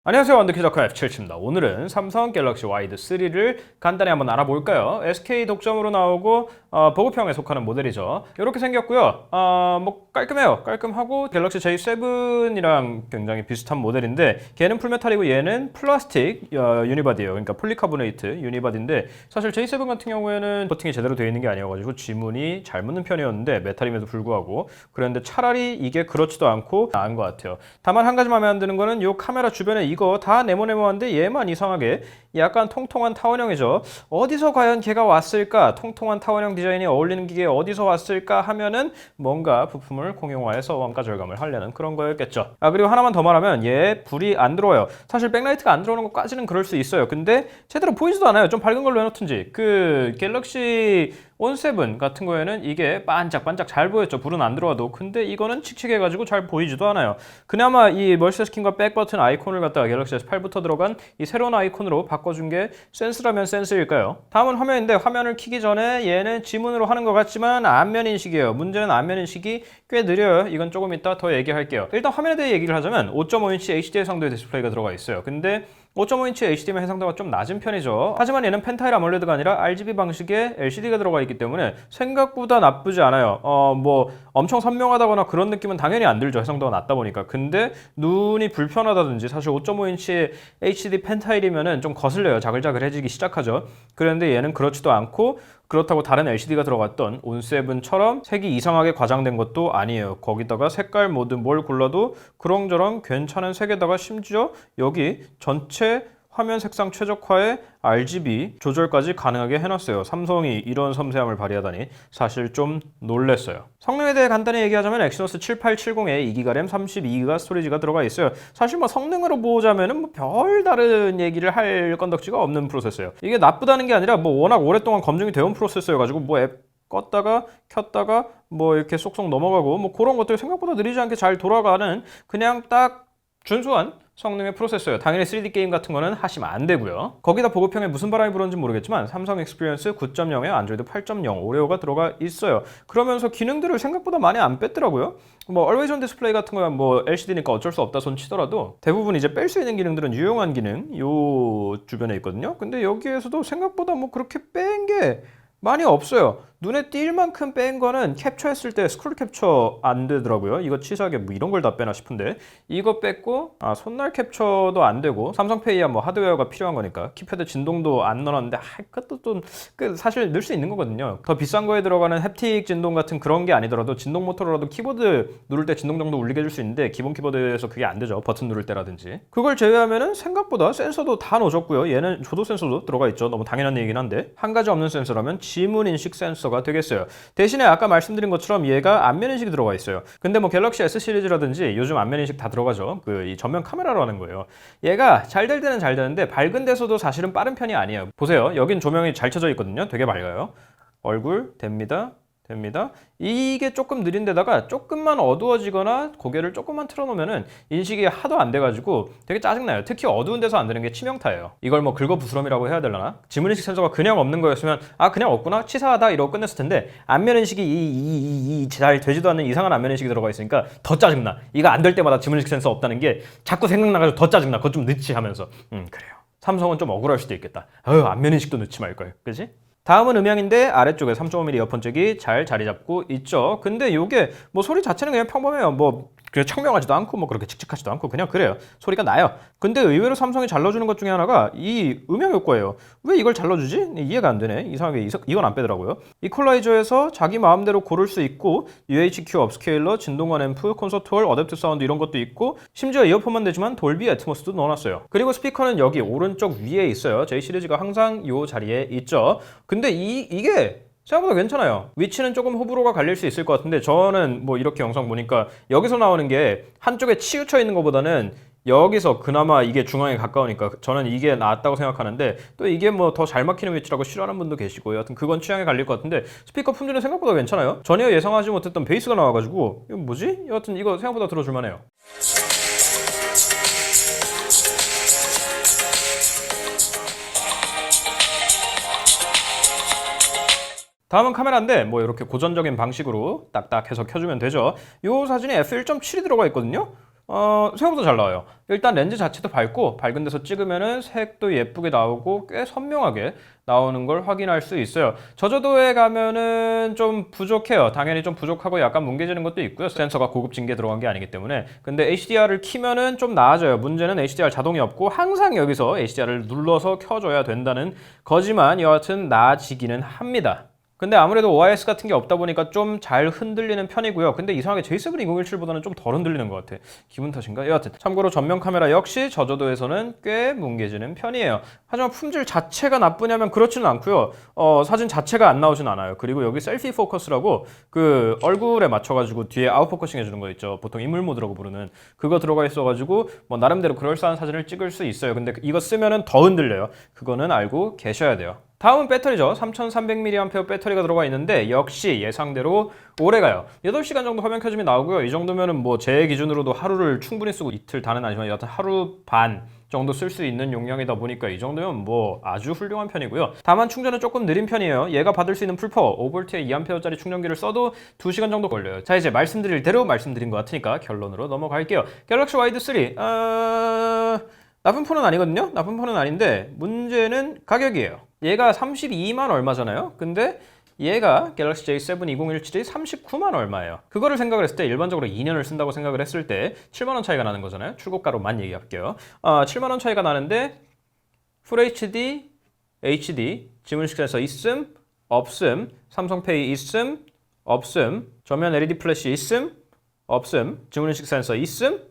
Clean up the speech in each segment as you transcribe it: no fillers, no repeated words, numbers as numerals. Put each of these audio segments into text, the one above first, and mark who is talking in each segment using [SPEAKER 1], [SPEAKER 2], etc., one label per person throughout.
[SPEAKER 1] 안녕하세요. 원더키즈닷컴 F7입니다. 오늘은 삼성 갤럭시 와이드 3를 간단히 한번 알아볼까요? SK 독점으로 나오고 보급형에 속하는 모델이죠. 이렇게 생겼고요. 뭐 깔끔해요. 깔끔하고 갤럭시 J7이랑 굉장히 비슷한 모델인데 걔는 풀메탈이고 얘는 플라스틱 유니바디예요. 그러니까 폴리카보네이트 유니바디인데 사실 J7 같은 경우에는 버팅이 제대로 되어 있는 게 아니어가지고 지문이 잘 묻는 편이었는데 메탈임에도 불구하고 그랬는데 차라리 이게 그렇지도 않고 나은 것 같아요. 다만 한 가지 마음에 안 드는 거는 이 카메라 주변에 이거 다 네모네모한데 얘만 이상하게 약간 통통한 타원형이죠. 어디서 과연 걔가 왔을까? 통통한 타원형 디자인이 어울리는 기계 어디서 왔을까 하면은 뭔가 부품을 공용화해서 원가 절감을 하려는 그런 거였겠죠. 그리고 하나만 더 말하면 얘 불이 안 들어와요. 사실 백라이트가 안 들어오는 것까지는 그럴 수 있어요. 근데 제대로 보이지도 않아요. 좀 밝은 걸로 해놓든지. 그 갤럭시 온7 같은 거에는 이게 반짝반짝 잘 보였죠. 불은 안 들어와도. 근데 이거는 칙칙해가지고 잘 보이지도 않아요. 그나마 이 멀티태스킹과 백버튼 아이콘을 갖다가 갤럭시 S8부터 들어간 이 새로운 아이콘으로 바꿔준 게 센스라면 센스일까요? 다음은 화면인데 화면을 켜기 전에 얘는 지문으로 하는 것 같지만 안면 인식이에요. 문제는 안면 인식이 꽤 느려요. 이건 조금 이따 더 얘기할게요. 일단 화면에 대해 얘기를 하자면 5.5인치 HD 해상도의 디스플레이가 들어가 있어요. 근데 5.5인치 HD면 해상도가 좀 낮은 편이죠. 하지만 얘는 펜타일 아몰레드가 아니라 RGB 방식의 LCD가 들어가 있기 때문에 생각보다 나쁘지 않아요. 뭐 엄청 선명하다거나 그런 느낌은 당연히 안 들죠. 해상도가 낮다 보니까. 근데 눈이 불편하다든지 사실 5.5인치 HD 펜타일이면은 좀 거슬려요. 자글자글해지기 시작하죠. 그런데 얘는 그렇지도 않고 그렇다고 다른 LCD가 들어갔던 온7처럼 색이 이상하게 과장된 것도 아니에요. 거기다가 색깔 모드 뭘 골라도 그렁저렁 괜찮은 색에다가 심지어 여기 전체 화면 색상 최적화에 RGB 조절까지 가능하게 해놨어요. 삼성이 이런 섬세함을 발휘하다니 사실 좀 놀랬어요. 성능에 대해 간단히 얘기하자면 엑시노스 7870에 2GB 램 32GB 스토리지가 들어가 있어요. 사실 뭐 성능으로 보자면은 뭐 별다른 얘기를 할 건덕지가 없는 프로세서예요. 이게 나쁘다는 게 아니라 뭐 워낙 오랫동안 검증이 되어온 프로세서여가지고 뭐 앱 껐다가 켰다가 뭐 이렇게 쏙쏙 넘어가고 뭐 그런 것들이 생각보다 느리지 않게 잘 돌아가는 그냥 딱 준수한 성능의 프로세서예요. 당연히 3D 게임 같은 거는 하시면 안 되고요. 거기다 보급형에 무슨 바람이 불었는지 모르겠지만 삼성 익스피리언스 9.0에 안드로이드 8.0 오레오가 들어가 있어요. 그러면서 기능들을 생각보다 많이 안 뺐더라고요. 뭐 Always on 디스플레이 같은 거야 뭐 LCD니까 어쩔 수 없다 손 치더라도 대부분 이제 뺄 수 있는 기능들은 유용한 기능 요 주변에 있거든요. 근데 여기에서도 생각보다 뭐 그렇게 뺀 게 많이 없어요. 눈에 띌 만큼 뺀 거는 캡처했을 때 스크롤 캡처 안 되더라고요. 이거 치사하게 뭐 이런 걸 다 빼나 싶은데 이거 뺐고 손날 캡처도 안 되고 삼성페이야 뭐 하드웨어가 필요한 거니까 키패드 진동도 안 넣었는데 그것도 좀 사실 넣을 수 있는 거거든요. 더 비싼 거에 들어가는 햅틱 진동 같은 그런 게 아니더라도 진동 모터로라도 키보드 누를 때 진동 정도 울리게 해줄 수 있는데 기본 키보드에서 그게 안 되죠. 버튼 누를 때라든지. 그걸 제외하면은 생각보다 센서도 다 넣어줬고요. 얘는 조도 센서도 들어가 있죠. 너무 당연한 얘기긴 한데 한 가지 없는 센서라면 지문 인식 센서가 되겠어요. 대신에 아까 말씀드린 것처럼 얘가 안면 인식이 들어가 있어요. 근데 뭐 갤럭시 S 시리즈라든지 요즘 안면 인식 다 들어가죠. 이 전면 카메라로 하는 거예요. 얘가 잘 될 때는 잘 되는데 밝은 데서도 사실은 빠른 편이 아니에요. 보세요. 여긴 조명이 잘 켜져 있거든요. 되게 밝아요. 얼굴 됩니다. 이게 조금 느린 데다가 조금만 어두워지거나 고개를 조금만 틀어놓으면은 인식이 하도 안 돼가지고 되게 짜증나요. 특히 어두운 데서 안 되는 게 치명타예요. 이걸 뭐 긁어부스럼이라고 해야 되려나? 지문인식 센서가 그냥 없는 거였으면 그냥 없구나? 치사하다 이러고 끝냈을 텐데 안면인식이 잘 되지도 않는 이상한 안면인식이 들어가 있으니까 더 짜증나. 이거 안 될 때마다 지문인식 센서 없다는 게 자꾸 생각나가지고 더 짜증나. 그것 좀 넣지 하면서 그래요. 삼성은 좀 억울할 수도 있겠다. 안면인식도 넣지 말걸. 그지? 다음은 음향인데 아래쪽에 3.5mm 이어폰 잭이 잘 자리 잡고 있죠. 근데 이게 뭐 소리 자체는 그냥 평범해요. 뭐 그냥 청명하지도 않고 뭐 그렇게 칙칙하지도 않고 그냥 그래요. 소리가 나요. 근데 의외로 삼성이 잘 넣어주는 것 중에 하나가 이 음향 효과예요. 왜 이걸 잘 넣어주지? 이해가 안 되네. 이상하게 이건 안 빼더라고요. 이퀄라이저에서 자기 마음대로 고를 수 있고 UHQ 업스케일러, 진동관 앰프, 콘서트홀, 어댑트 사운드 이런 것도 있고 심지어 이어폰만 되지만 돌비 애트모스도 넣어놨어요. 그리고 스피커는 여기 오른쪽 위에 있어요. J 시리즈가 항상 이 자리에 있죠. 근데 이게 생각보다 괜찮아요. 위치는 조금 호불호가 갈릴 수 있을 것 같은데 저는 뭐 이렇게 영상 보니까 여기서 나오는 게 한쪽에 치우쳐 있는 것보다는 여기서 그나마 이게 중앙에 가까우니까 저는 이게 낫다고 생각하는데 또 이게 뭐 더 잘 막히는 위치라고 싫어하는 분도 계시고 여하튼 그건 취향에 갈릴 것 같은데 스피커 품질은 생각보다 괜찮아요. 전혀 예상하지 못했던 베이스가 나와가지고 이거 뭐지? 여하튼 이거 생각보다 들어줄만해요. 다음은 카메라인데 뭐 이렇게 고전적인 방식으로 딱딱 해서 켜주면 되죠. 이 사진에 f1.7이 들어가 있거든요. 생각보다 잘 나와요. 일단 렌즈 자체도 밝고 밝은 데서 찍으면은 색도 예쁘게 나오고 꽤 선명하게 나오는 걸 확인할 수 있어요. 저조도에 가면은 좀 부족해요. 당연히 좀 부족하고 약간 뭉개지는 것도 있고요. 센서가 고급진 게 들어간 게 아니기 때문에. 근데 HDR을 키면은 좀 나아져요. 문제는 HDR 자동이 없고 항상 여기서 HDR을 눌러서 켜줘야 된다는 거지만 여하튼 나아지기는 합니다. 근데 아무래도 OIS 같은 게 없다 보니까 좀 잘 흔들리는 편이고요. 근데 이상하게 J7-2017보다는 좀 덜 흔들리는 것 같아. 기분 탓인가? 여하튼 참고로 전면 카메라 역시 저조도에서는 꽤 뭉개지는 편이에요. 하지만 품질 자체가 나쁘냐면 그렇지는 않고요. 사진 자체가 안 나오진 않아요. 그리고 여기 셀피 포커스라고 그 얼굴에 맞춰가지고 뒤에 아웃포커싱 해주는 거 있죠. 보통 인물 모드라고 부르는 그거 들어가 있어가지고 뭐 나름대로 그럴싸한 사진을 찍을 수 있어요. 근데 이거 쓰면은 더 흔들려요. 그거는 알고 계셔야 돼요. 다음은 배터리죠. 3300mAh 배터리가 들어가 있는데 역시 예상대로 오래가요. 8시간 정도 화면 켜짐이 나오고요. 이 정도면은 뭐 제 기준으로도 하루를 충분히 쓰고 이틀 다는 아니지만 여하튼 하루 반 정도 쓸 수 있는 용량이다 보니까 이 정도면 뭐 아주 훌륭한 편이고요. 다만 충전은 조금 느린 편이에요. 얘가 받을 수 있는 풀파워 5V의 2A짜리 충전기를 써도 2시간 정도 걸려요. 자, 이제 말씀드릴 대로 말씀드린 것 같으니까 결론으로 넘어갈게요. 갤럭시 와이드 3 나쁜 폰은 아니거든요. 나쁜 폰은 아닌데 문제는 가격이에요. 얘가 32만 얼마잖아요. 근데 얘가 갤럭시 J7 2017이 39만 얼마예요. 그거를 생각을 했을 때 일반적으로 2년을 쓴다고 생각을 했을 때 7만 원 차이가 나는 거잖아요. 출고가로만 얘기할게요. 7만 원 차이가 나는데 풀 HD, HD, 지문식 센서 있음, 없음, 삼성페이 있음, 없음, 전면 LED 플래시 있음, 없음, 지문식 센서 있음,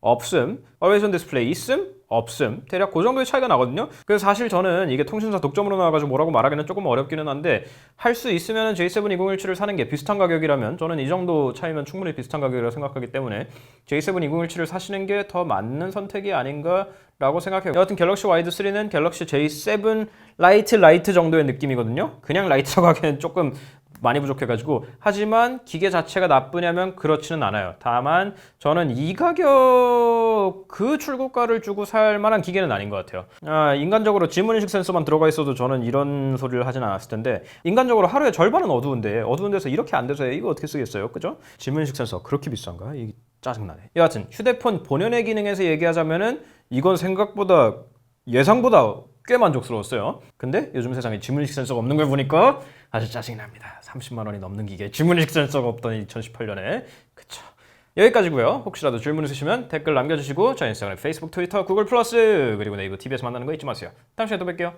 [SPEAKER 1] 없음, Always on 디스플레이 있음, 없음. 대략 그 정도의 차이가 나거든요. 그래서 사실 저는 이게 통신사 독점으로 나와가지고 뭐라고 말하기는 조금 어렵기는 한데 할 수 있으면 J7 2017을 사는 게 비슷한 가격이라면 저는 이 정도 차이면 충분히 비슷한 가격이라고 생각하기 때문에 J7 2017을 사시는 게 더 맞는 선택이 아닌가라고 생각해요. 여하튼 갤럭시 와이드 3는 갤럭시 J7 라이트 정도의 느낌이거든요. 그냥 라이트라고 하기에는 조금 많이 부족해가지고 하지만 기계 자체가 나쁘냐면 그렇지는 않아요. 다만 저는 이 가격 그 출고가를 주고 살 만한 기계는 아닌 것 같아요. 인간적으로 지문인식 센서만 들어가 있어도 저는 이런 소리를 하진 않았을 텐데 인간적으로 하루에 절반은 어두운데 어두운 데서 이렇게 안 돼서 이거 어떻게 쓰겠어요? 그죠? 지문인식 센서 그렇게 비싼가? 이게 짜증나네. 여하튼 휴대폰 본연의 기능에서 얘기하자면은 이건 생각보다 예상보다 꽤 만족스러웠어요. 근데 요즘 세상에 지문인식 센서가 없는 걸 보니까 아주 짜증이 납니다. 30만 원이 넘는 기계 지문인식 센서가 없던 2018년에 그쵸. 여기까지고요. 혹시라도 질문 있으시면 댓글 남겨주시고 저희 인스타그램, 페이스북, 트위터, 구글 플러스 그리고 네이버 TV에서 만나는 거 잊지 마세요. 다음 시간에 또 뵐게요.